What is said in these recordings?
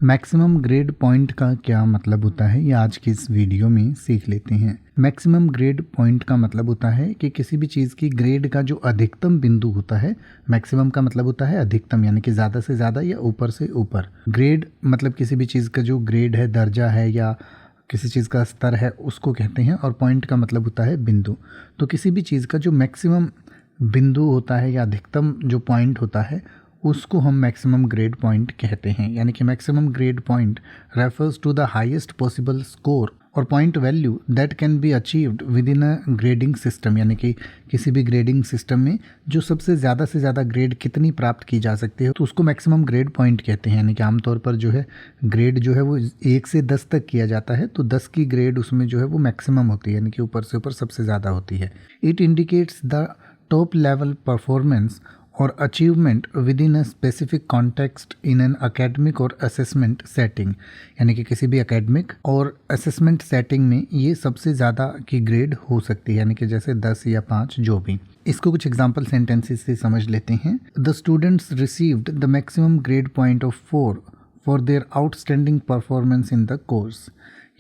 Maximum grade point का क्या मतलब होता है, ये आज की इस वीडियो में सीख लेते हैं। मैक्सिमम ग्रेड पॉइंट का मतलब होता है कि किसी भी चीज़ की ग्रेड का जो अधिकतम बिंदु होता है। मैक्सिमम का मतलब होता है अधिकतम, यानी कि ज़्यादा से ज़्यादा या ऊपर से ऊपर। ग्रेड मतलब किसी भी चीज़ का जो ग्रेड है, दर्जा है या किसी चीज़ का स्तर है, उसको कहते हैं। और पॉइंट का मतलब होता है बिंदु। तो किसी भी चीज़ का जो मैक्सिमम बिंदु होता है या अधिकतम जो पॉइंट होता है, उसको हम मैक्सिमम ग्रेड पॉइंट कहते हैं। यानी कि maximum grade point refers to the highest possible score और point value that can be achieved within a grading system. यानी कि किसी भी ग्रेडिंग सिस्टम में जो सबसे ज़्यादा से ज़्यादा ग्रेड कितनी प्राप्त की जा सकती है, तो उसको मैक्सिमम ग्रेड पॉइंट कहते हैं। यानी कि आमतौर पर जो है ग्रेड जो है वो 1 से 10 तक किया जाता है, तो 10 की ग्रेड उसमें जो है वो मैक्सिमम होती है, यानी कि ऊपर से ऊपर सबसे ज़्यादा होती है। It indicates the top level performance और achievement within a specific context in an academic और असेसमेंट सेटिंग। यानी कि किसी भी अकेडमिक और असेसमेंट सेटिंग में ये सबसे ज़्यादा की ग्रेड हो सकती है, यानी कि जैसे 10 या 5 जो भी। इसको कुछ एग्जाम्पल सेंटेंसेस से समझ लेते हैं। The students received the maximum grade point of 4 for their outstanding performance in the course.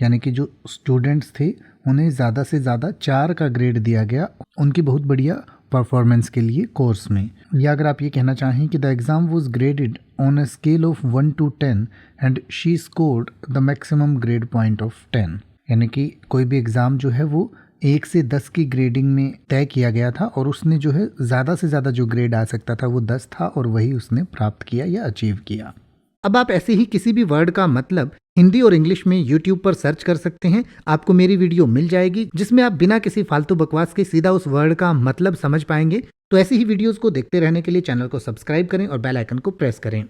यानी कि जो स्टूडेंट्स थे उन्हें ज़्यादा से ज़्यादा 4 का ग्रेड दिया गया उनकी बहुत बढ़िया परफॉर्मेंस के लिए कोर्स में। या अगर आप ये कहना चाहें कि the exam was graded on a scale of 1 to 10 and she scored the maximum grade point of 10। यानी कि कोई भी एग्ज़ाम जो है वो 1 से 10 की ग्रेडिंग में तय किया गया था और उसने जो है ज़्यादा से ज़्यादा जो ग्रेड आ सकता था वो 10 था और वही उसने प्राप्त किया या अचीव किया। अब आप ऐसे ही किसी भी वर्ड का मतलब हिंदी और इंग्लिश में YouTube पर सर्च कर सकते हैं। आपको मेरी वीडियो मिल जाएगी जिसमें आप बिना किसी फालतू बकवास के सीधा उस वर्ड का मतलब समझ पाएंगे। तो ऐसी ही वीडियोस को देखते रहने के लिए चैनल को सब्सक्राइब करें और बेल आइकन को प्रेस करें।